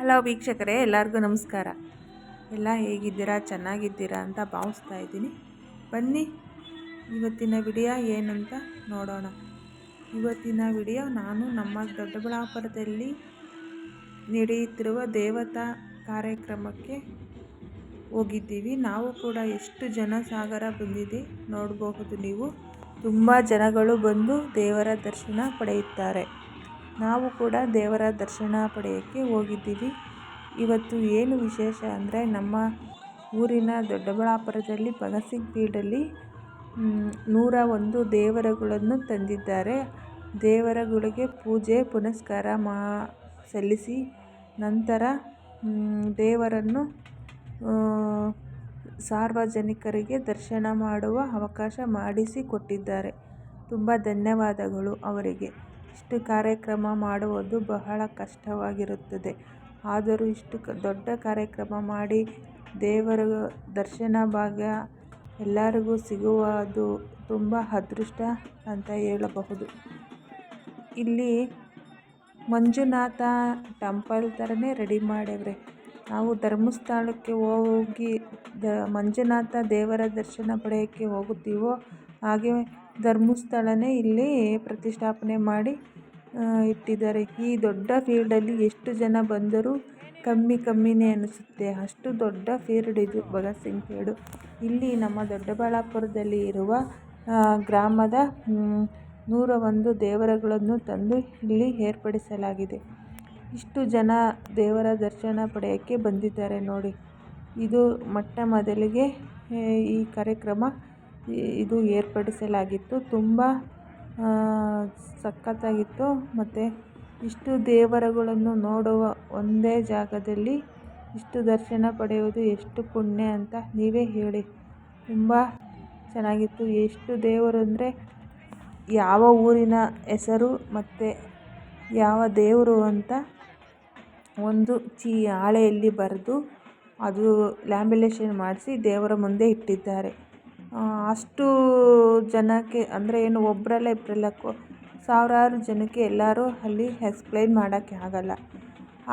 Hello ವೀಕ್ಷಕರೇ, ಎಲ್ಲರಿಗೂ ನಮಸ್ಕಾರ. ಎಲ್ಲ ಹೇಗಿದ್ದೀರಾ? ಚೆನ್ನಾಗಿದ್ದೀರಾ ಅಂತ ಭಾವಿಸ್ತಾ ಇದ್ದೀನಿ. ಬನ್ನಿ ಇವತ್ತಿನ ವಿಡಿಯೋ ಏನಂತ ನೋಡೋಣ. ಇವತ್ತಿನ ವಿಡಿಯೋ ನಾನು ನಮ್ಮ ದೊಡ್ಡಬಳ್ಳಾಪುರದಲ್ಲಿ ನಡೆಯುತ್ತಿರುವ ದೇವತಾ ಕಾರ್ಯಕ್ರಮಕ್ಕೆ ಹೋಗಿದ್ದೀವಿ. ನಾವು ಕೂಡ ಎಷ್ಟು ಜನಸಾಗರ ಬಂದಿದೆ ನೋಡಬಹುದು. ನೀವು ತುಂಬ ಜನಗಳು ಬಂದು ದೇವರ ದರ್ಶನ ಪಡೆಯುತ್ತಾರೆ. ನಾವು ಕೂಡ ದೇವರ ದರ್ಶನ ಪಡೆಯೋಕ್ಕೆ ಹೋಗಿದ್ದೀವಿ. ಇವತ್ತು ಏನು ವಿಶೇಷ ಅಂದರೆ, ನಮ್ಮ ಊರಿನ ದೊಡ್ಡಬಳ್ಳಾಪುರದಲ್ಲಿ ಭಗತ್ ಸಿಂಗ್ ಫೀಲ್ಡಲ್ಲಿ 101 ದೇವರುಗಳನ್ನು ತಂದಿದ್ದಾರೆ. ದೇವರುಗಳಿಗೆ ಪೂಜೆ ಪುನಸ್ಕಾರ ಸಲ್ಲಿಸಿ ನಂತರ ದೇವರನ್ನು ಸಾರ್ವಜನಿಕರಿಗೆ ದರ್ಶನ ಮಾಡುವ ಅವಕಾಶ ಮಾಡಿಸಿಕೊಟ್ಟಿದ್ದಾರೆ. ತುಂಬ ಧನ್ಯವಾದಗಳು ಅವರಿಗೆ. ಇಷ್ಟು ಕಾರ್ಯಕ್ರಮ ಮಾಡುವುದು ಬಹಳ ಕಷ್ಟವಾಗಿರುತ್ತದೆ. ಆದರೂ ಇಷ್ಟು ದೊಡ್ಡ ಕಾರ್ಯಕ್ರಮ ಮಾಡಿ ದೇವರ ದರ್ಶನ ಭಾಗ್ಯ ಎಲ್ಲರಿಗೂ ಸಿಗುವುದು ತುಂಬ ಅದೃಷ್ಟ ಅಂತ ಹೇಳಬಹುದು. ಇಲ್ಲಿ ಮಂಜುನಾಥ ಟೆಂಪಲ್ ಥರನೇ ರೆಡಿ ಮಾಡ್ಯವ್ರೆ. ನಾವು ಧರ್ಮಸ್ಥಳಕ್ಕೆ ಹೋಗಿ ಮಂಜುನಾಥ ದೇವರ ದರ್ಶನ ಪಡೆಯೋಕ್ಕೆ ಹೋಗುತ್ತೀವೋ ಹಾಗೆ ಧರ್ಮಸ್ಥಳನೇ ಇಲ್ಲಿ ಪ್ರತಿಷ್ಠಾಪನೆ ಮಾಡಿ ಇಟ್ಟಿದ್ದಾರೆ. ಈ ದೊಡ್ಡ ಫೀಲ್ಡಲ್ಲಿ ಎಷ್ಟು ಜನ ಬಂದರೂ ಕಮ್ಮಿನೇ ಅನಿಸುತ್ತೆ. ಅಷ್ಟು ದೊಡ್ಡ ಫೀಲ್ಡ್ ಇದು ಭಗತ್ ಸಿಂಗ್ ಫೀಲ್ಡು. ಇಲ್ಲಿ ನಮ್ಮ ದೊಡ್ಡಬಳ್ಳಾಪುರದಲ್ಲಿ ಇರುವ ಗ್ರಾಮದ 101 ದೇವರುಗಳನ್ನು ತಂದು ಇಲ್ಲಿ ಏರ್ಪಡಿಸಲಾಗಿದೆ. ಇಷ್ಟು ಜನ ದೇವರ ದರ್ಶನ ಪಡೆಯೋಕ್ಕೆ ಬಂದಿದ್ದಾರೆ ನೋಡಿ. ಇದು ಮೊದಲಿಗೆ ಈ ಕಾರ್ಯಕ್ರಮ ಇದು ಏರ್ಪಡಿಸಲಾಗಿತ್ತು. ತುಂಬ ಸಖತ್ತಾಗಿತ್ತು. ಮತ್ತು ಇಷ್ಟು ದೇವರುಗಳನ್ನು ನೋಡುವ ಒಂದೇ ಜಾಗದಲ್ಲಿ ಇಷ್ಟು ದರ್ಶನ ಪಡೆಯುವುದು ಎಷ್ಟು ಪುಣ್ಯ ಅಂತ ನೀವೇ ಹೇಳಿ. ತುಂಬ ಚೆನ್ನಾಗಿತ್ತು. ಎಷ್ಟು ದೇವರು ಅಂದರೆ ಯಾವ ಊರಿನ ಹೆಸರು ಮತ್ತು ಯಾವ ದೇವರು ಅಂತ ಒಂದು ಹಾಳೆಯಲ್ಲಿ ಬರೆದು ಅದು ಲ್ಯಾಮಿನೇಷನ್ ಮಾಡಿಸಿ ದೇವರ ಮುಂದೆ ಇಟ್ಟಿದ್ದಾರೆ. ಅಷ್ಟು ಜನಕ್ಕೆ ಅಂದರೆ ಏನು ಒಬ್ಬರಲ್ಲ ಇಬ್ಬರಲ್ಲ, ಸಾವಿರಾರು ಜನಕ್ಕೆ ಎಲ್ಲರೂ ಅಲ್ಲಿ ಎಕ್ಸ್ಪ್ಲೈನ್ ಮಾಡೋಕ್ಕೆ ಆಗಲ್ಲ.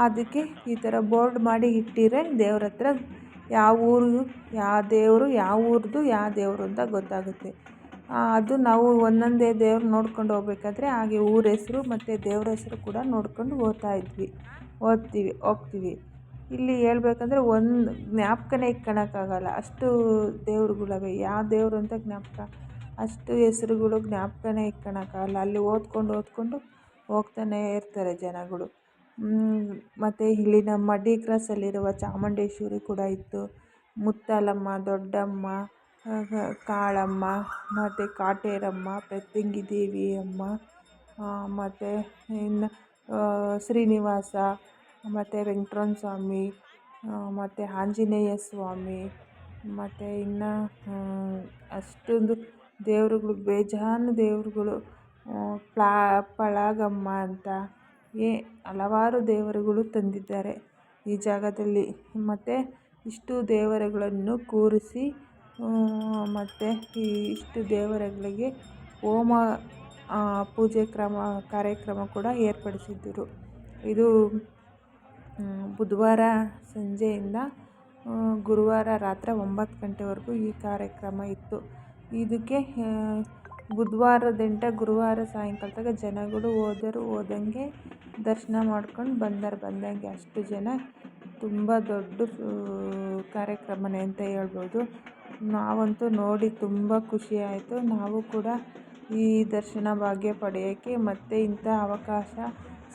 ಅದಕ್ಕೆ ಈ ಥರ ಬೋರ್ಡ್ ಮಾಡಿ ಇಟ್ಟಿರೆ ದೇವ್ರ ಹತ್ರ ಯಾವ ಊರು ಯಾವ ದೇವರು, ಯಾವ ಊರದ್ದು ಯಾವ ದೇವರು ಅಂತ ಗೊತ್ತಾಗುತ್ತೆ. ಅದು ನಾವು ಒಂದೊಂದೇ ದೇವ್ರು ನೋಡ್ಕೊಂಡು ಹೋಗ್ಬೇಕಾದ್ರೆ ಹಾಗೆ ಊರ ಹೆಸರು ಮತ್ತು ದೇವ್ರ ಹೆಸರು ಕೂಡ ನೋಡ್ಕೊಂಡು ಹೋಗ್ತೀವಿ. ಇಲ್ಲಿ ಹೇಳ್ಬೇಕಂದ್ರೆ ಒಂದು ಜ್ಞಾಪಕನೇ ಇಟ್ಕೊಳಕ್ಕಾಗಲ್ಲ, ಅಷ್ಟು ದೇವ್ರುಗಳಿವೆ. ಯಾವ ದೇವರು ಅಂತ ಜ್ಞಾಪಕ, ಅಷ್ಟು ಹೆಸರುಗಳು ಜ್ಞಾಪಕನೇ ಇಟ್ಕೊಳಕ್ಕಾಗಲ್ಲ. ಅಲ್ಲಿ ಓದ್ಕೊಂಡು ಹೋಗ್ತಾನೆ ಇರ್ತಾರೆ ಜನಗಳು. ಮತ್ತು ಇಲ್ಲಿ ನಮ್ಮ ಡಿ ಕ್ರಾಸಲ್ಲಿರುವ ಚಾಮುಂಡೇಶ್ವರಿ ಕೂಡ ಇತ್ತು. ಮುತ್ತಾಲಮ್ಮ, ದೊಡ್ಡಮ್ಮ, ಕಾಳಮ್ಮ, ಮತ್ತು ಕಾಟೇರಮ್ಮ, ಪೆತ್ತಂಗಿ ದೇವಿ ಅಮ್ಮ, ಮತ್ತು ಇನ್ನು ಶ್ರೀನಿವಾಸ, ಮತ್ತು ವೆಂಕಟರಮಣ ಸ್ವಾಮಿ, ಮತ್ತು ಆಂಜನೇಯ ಸ್ವಾಮಿ, ಮತ್ತು ಇನ್ನು ಅಷ್ಟೊಂದು ದೇವರುಗಳು, ಬೇಜಾನು ದೇವರುಗಳು, ಪಳಗಮ್ಮ ಅಂತ ಹಲವಾರು ದೇವರುಗಳು ತಂದಿದ್ದಾರೆ ಈ ಜಾಗದಲ್ಲಿ. ಮತ್ತು ಇಷ್ಟು ದೇವರುಗಳನ್ನು ಕೂರಿಸಿ ಮತ್ತು ಇಷ್ಟು ದೇವರುಗಳಿಗೆ ಹೋಮ ಪೂಜೆ ಕಾರ್ಯಕ್ರಮ ಕೂಡ ಏರ್ಪಡಿಸಿದ್ದರು. ಇದು ಬುಧವಾರ ಸಂಜೆಯಿಂದ ಗುರುವಾರ ರಾತ್ರಿ 9 ಗಂಟೆವರೆಗೂ ಈ ಕಾರ್ಯಕ್ರಮ ಇತ್ತು. ಇದಕ್ಕೆ ಬುಧವಾರದಿಂದ ಗುರುವಾರ ಸಾಯಂಕಾಲ ತನಕ ಜನಗಳು ಹೋದಂಗೆ ದರ್ಶನ ಮಾಡ್ಕೊಂಡು ಬಂದಂಗೆ. ಅಷ್ಟು ಜನ, ತುಂಬ ದೊಡ್ಡ ಕಾರ್ಯಕ್ರಮನೇ ಅಂತ ಹೇಳ್ಬೋದು. ನಾವಂತೂ ನೋಡಿ ತುಂಬ ಖುಷಿ ಆಯಿತು. ನಾವು ಕೂಡ ಈ ದರ್ಶನ ಭಾಗ್ಯ ಪಡೆಯೋಕ್ಕೆ ಮತ್ತೆ ಇಂಥ ಅವಕಾಶ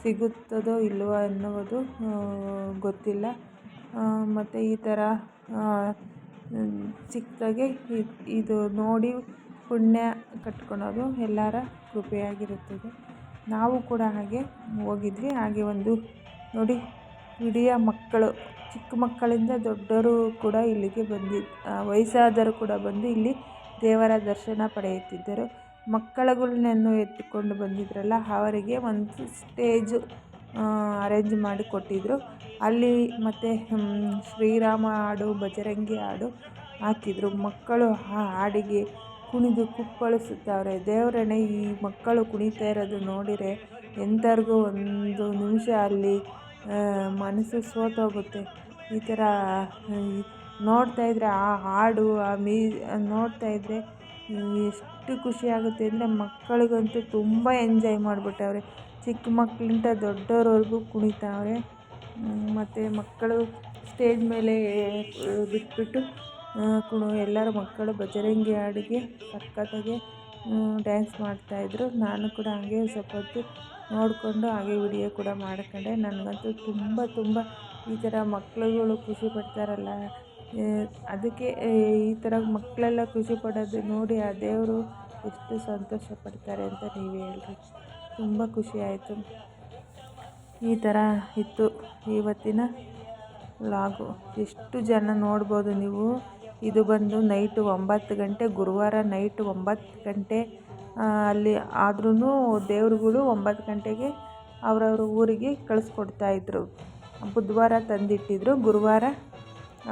ಸಿಗುತ್ತದೋ ಇಲ್ಲವೋ ಅನ್ನೋದು ಗೊತ್ತಿಲ್ಲ. ಮತ್ತು ಈ ಥರ ಚಿಕ್ಕದಾಗೆ ಇದು ನೋಡಿ ಪುಣ್ಯ ಕಟ್ಕೊಳೋದು ಎಲ್ಲರ ಕೃಪೆಯಾಗಿರುತ್ತದೆ. ನಾವು ಕೂಡ ಹಾಗೆ ಹೋಗಿದ್ವಿ. ಹಾಗೆ ಒಂದು ನೋಡಿ, ಇಡೀ ಮಕ್ಕಳು, ಚಿಕ್ಕ ಮಕ್ಕಳಿಂದ ದೊಡ್ಡವರು ಕೂಡ ಇಲ್ಲಿಗೆ ವಯಸ್ಸಾದರು ಕೂಡ ಬಂದು ಇಲ್ಲಿ ದೇವರ ದರ್ಶನ ಪಡೆಯುತ್ತಿದ್ದರು. ಮಕ್ಕಳುಗಳನ್ನೆಲ್ಲ ಎತ್ತಿಕೊಂಡು ಬಂದಿದ್ರಲ್ಲ, ಅವರಿಗೆ ಒಂದು ಸ್ಟೇಜು ಅರೇಂಜ್ ಮಾಡಿ ಕೊಟ್ಟಿದ್ದರು. ಅಲ್ಲಿ ಮತ್ತು ಶ್ರೀರಾಮ ಹಾಡು, ಬಜರಂಗಿ ಹಾಡು ಹಾಕಿದ್ರು. ಮಕ್ಕಳು ಆ ಹಾಡಿಗೆ ಕುಣಿದು ಕುಪ್ಪಳಿಸುತ್ತವ್ರೆ. ದೇವರನ್ನೇ, ಈ ಮಕ್ಕಳು ಕುಣಿತಾ ಇರೋದು ನೋಡಿದರೆ ಎಂಥವ್ರಿಗೂ ಒಂದು ನಿಮಿಷ ಅಲ್ಲಿ ಮನಸ್ಸು ಸೋತೋಗುತ್ತೆ. ಈ ಥರ ನೋಡ್ತಾಯಿದ್ರೆ ಆ ಹಾಡು ನೋಡ್ತಾಯಿದ್ರೆ ಎಷ್ಟು ಖುಷಿಯಾಗುತ್ತೆ ಅಂದರೆ ಮಕ್ಕಳಿಗಂತೂ ತುಂಬ ಎಂಜಾಯ್ ಮಾಡಿಬಿಟ್ಟವ್ರೆ. ಚಿಕ್ಕ ಮಕ್ಕಳಿಂದ ದೊಡ್ಡೋರವರೆಗೂ ಕುಣಿತಾವ್ರೆ. ಮತ್ತು ಮಕ್ಕಳು ಸ್ಟೇಜ್ ಮೇಲೆ ಬಿಟ್ಬಿಟ್ಟು ಎಲ್ಲರೂ ಮಕ್ಕಳು ಬಜರಂಗಿ ಹಾಡಿಗೆ ಸಖತ್ತಾಗಿ ಡ್ಯಾನ್ಸ್ ಮಾಡ್ತಾಯಿದ್ರು. ನಾನು ಕೂಡ ಹಾಗೆ ಸ್ವಲ್ಪ ಹೊತ್ತು ನೋಡಿಕೊಂಡು ಹಾಗೆ ವಿಡಿಯೋ ಕೂಡ ಮಾಡ್ಕೊಂಡೆ. ನನಗಂತೂ ತುಂಬ ಈ ಥರ ಮಕ್ಕಳುಗಳು ಖುಷಿ ಪಡ್ತಾರಲ್ಲ, ಅದಕ್ಕೆ ಈ ಥರ ಮಕ್ಕಳೆಲ್ಲ ಖುಷಿ ಪಡೋದು ನೋಡಿ ಆ ದೇವರು ಎಷ್ಟು ಸಂತೋಷ ಪಡ್ತಾರೆ ಅಂತ ನೀವೇ ಹೇಳ್ರಿ. ತುಂಬ ಖುಷಿ ಆಯಿತು. ಈ ಥರ ಇತ್ತು ಇವತ್ತಿನ ವ್ಲಾಗು. ಎಷ್ಟು ಜನ ನೋಡ್ಬೋದು ನೀವು. ಇದು ಬಂದು ನೈಟು 9 ಗಂಟೆ, ಗುರುವಾರ ನೈಟು 9 ಗಂಟೆ ಅಲ್ಲಿ ಆದ್ರೂ ದೇವ್ರುಗಳು 9 ಗಂಟೆಗೆ ಅವರವ್ರ ಊರಿಗೆ ಕಳಿಸ್ಕೊಡ್ತಾಯಿದ್ರು. ಬುಧವಾರ ತಂದಿಟ್ಟಿದ್ರು, ಗುರುವಾರ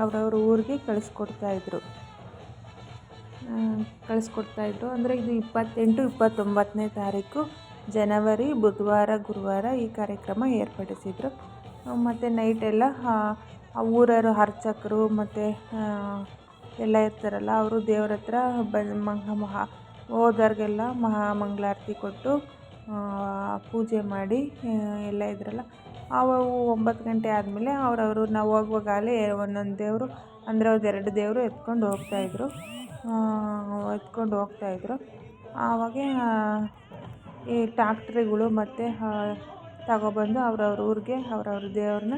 ಅವರವ್ರ ಊರಿಗೆ ಕಳಿಸ್ಕೊಡ್ತಾಯಿದ್ರು. ಅಂದರೆ ಇದು 28, 29ನೇ ತಾರೀಕು ಜನವರಿ ಬುಧವಾರ, ಗುರುವಾರ ಈ ಕಾರ್ಯಕ್ರಮ ಏರ್ಪಡಿಸಿದರು. ಮತ್ತು ನೈಟೆಲ್ಲ ಊರವರು ಅರ್ಚಕರು ಮತ್ತು ಎಲ್ಲ ಇರ್ತಾರಲ್ಲ, ಅವರು ದೇವ್ರ ಹತ್ರ ಹೋದವ್ರಿಗೆಲ್ಲ ಮಹಾಮಂಗಳಾರತಿ ಕೊಟ್ಟು ಪೂಜೆ ಮಾಡಿ ಎಲ್ಲ ಇದ್ರಲ್ಲ, ಅವು 9 ಗಂಟೆ ಆದಮೇಲೆ ಅವರವರು ನಾವು ಹೋಗುವಾಗಲೇ ಒಂದೊಂದು ದೇವರು ಅಂದರೆ ಒಂದು 2 ದೇವರು ಎತ್ಕೊಂಡು ಹೋಗ್ತಾಯಿದ್ರು. ಆವಾಗ ಈ ಟ್ಯಾಕ್ಟ್ರಿಗಳು ಮತ್ತು ತಗೊಬಂದು ಅವ್ರವ್ರ ಊರಿಗೆ ಅವ್ರವ್ರ ದೇವ್ರನ್ನ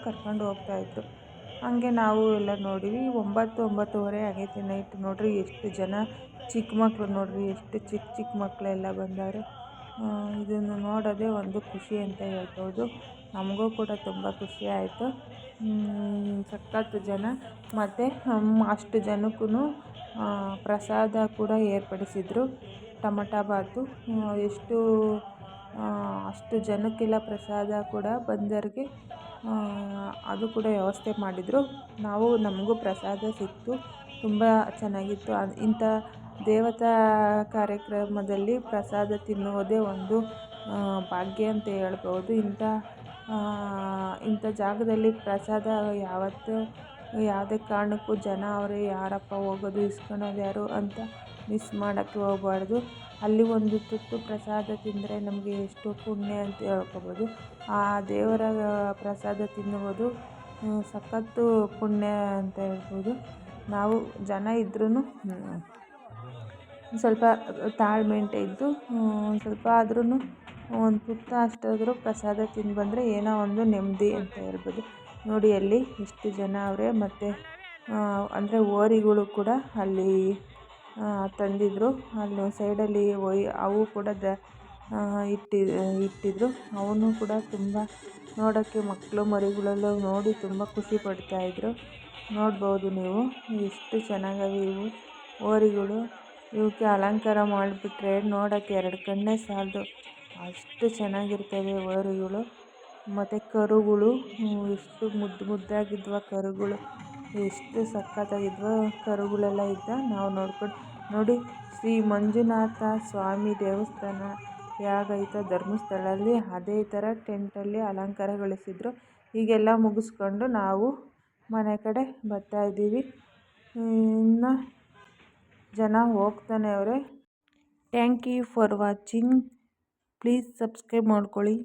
ಕರ್ಕೊಂಡು ಹೋಗ್ತಾಯಿದ್ರು. ಹಾಗೆ ನಾವು ಎಲ್ಲ ನೋಡಿವಿ. 9-9:30 ಆಗೈತೆ ನೈಟ್. ನೋಡಿರಿ ಎಷ್ಟು ಜನ, ಚಿಕ್ಕ ಮಕ್ಕಳು ನೋಡಿರಿ ಎಷ್ಟು ಚಿಕ್ಕ ಮಕ್ಕಳೆಲ್ಲ ಬಂದವರು. ಇದನ್ನು ನೋಡೋದೇ ಒಂದು ಖುಷಿ ಅಂತ ಹೇಳ್ಬೋದು. ನಮಗೂ ಕೂಡ ತುಂಬ ಖುಷಿ ಆಯಿತು. ಸಖತ್ತು ಜನ. ಮತ್ತು ಅಷ್ಟು ಜನಕ್ಕೂ ಪ್ರಸಾದ ಕೂಡ ಏರ್ಪಡಿಸಿದರು. ಟೊಮಟೊ ಬಾತು ಅಷ್ಟು ಜನಕ್ಕೆಲ್ಲ ಪ್ರಸಾದ ಕೂಡ ಬಂದವ್ರಿಗೆ ಅದು ಕೂಡ ವ್ಯವಸ್ಥೆ ಮಾಡಿದರು. ನಮಗೂ ಪ್ರಸಾದ ಸಿಕ್ತು. ತುಂಬ ಚೆನ್ನಾಗಿತ್ತು. ಇಂಥ ದೇವತಾ ಕಾರ್ಯಕ್ರಮದಲ್ಲಿ ಪ್ರಸಾದ ತಿನ್ನುವುದೇ ಒಂದು ಭಾಗ್ಯ ಅಂತ ಹೇಳ್ಬೋದು. ಇಂಥ ಜಾಗದಲ್ಲಿ ಪ್ರಸಾದ ಯಾವುದೇ ಕಾರಣಕ್ಕೂ ಜನ ಅವರೇ ಯಾರಪ್ಪ ಹೋಗೋದು ಇಸ್ಕೊಳೋದು ಯಾರು ಅಂತ ಮಿಸ್ ಮಾಡೋಕ್ಕೆ ಹೋಗಬಾರ್ದು. ಅಲ್ಲಿ ಒಂದು ತುತ್ತು ಪ್ರಸಾದ ತಿಂದರೆ ನಮಗೆ ಎಷ್ಟು ಪುಣ್ಯ ಅಂತ ಹೇಳ್ಕೊಬೋದು. ಆ ದೇವರ ಪ್ರಸಾದ ತಿನ್ನುವುದು ಸಖತ್ತು ಪುಣ್ಯ ಅಂತ ಹೇಳ್ಬೋದು. ನಾವು ಜನ ಇದ್ರೂ ಸ್ವಲ್ಪ ತಾಳ್ಮೆಯಿಂದ ಇದ್ದು ಸ್ವಲ್ಪ ಆದ್ರೂ ಒಂದು ತುತ್ತು ಅಷ್ಟಾದರೂ ಪ್ರಸಾದ ತಿಂದು ಬಂದರೆ ಏನೋ ಒಂದು ನೆಮ್ಮದಿ ಅಂತ ಹೇಳ್ಬೋದು. ನೋಡಿ ಅಲ್ಲಿ ಎಷ್ಟು ಜನ ಅವರೇ. ಮತ್ತು ಅಂದರೆ ಹೋರಿಗಳು ಕೂಡ ಅಲ್ಲಿ ತಂದಿದ್ದರು. ಅಲ್ಲಿ ಸೈಡಲ್ಲಿ ಅವು ಕೂಡ ಇಟ್ಟಿದ್ರು. ಅವನು ಕೂಡ ತುಂಬ ನೋಡೋಕ್ಕೆ ಮಕ್ಕಳು ಮರಿಗಳೆಲ್ಲ ನೋಡಿ ತುಂಬ ಖುಷಿ ಪಡ್ತಾಯಿದ್ರು. ನೋಡ್ಬೋದು ನೀವು ಎಷ್ಟು ಚೆನ್ನಾಗವೆ ಇವು ಹೋರಿಗಳು. ಇವಕ್ಕೆ ಅಲಂಕಾರ ಮಾಡಿಬಿಟ್ರೆ ನೋಡೋಕ್ಕೆ 2 ಕಣ್ಣೇ ಸಾಲದು, ಅಷ್ಟು ಚೆನ್ನಾಗಿರ್ತವೆ ಹೋರಿಗಳು. ಮತ್ತು ಕರುಗಳು ಎಷ್ಟು ಮುದ್ದಾಗಿದ್ವ ಕರುಗಳು, ಎಷ್ಟು ಸಖತ್ತಾಗಿದ್ವ ಕರುಗಳೆಲ್ಲ ಇದ್ದ. ನಾವು ನೋಡ್ಕೊಂಡು ನೋಡಿ ಶ್ರೀ ಮಂಜುನಾಥ ಸ್ವಾಮಿ ದೇವಸ್ಥಾನ ಹೇಗೈತೋ ಧರ್ಮಸ್ಥಳದಲ್ಲಿ ಅದೇ ಥರ ಟೆಂಟಲ್ಲಿ ಅಲಂಕಾರಗೊಳಿಸಿದ್ರು. ಹೀಗೆಲ್ಲ ಮುಗಿಸ್ಕೊಂಡು ನಾವು ಮನೆ ಕಡೆ ಬರ್ತಾಯಿದ್ದೀವಿ. ಇನ್ನು ಜನ ಹೋಗ್ತಾನೆ ಅವರೇ. Thank you for watching. Please subscribe ಮಾಡ್ಕೊಳ್ಳಿ.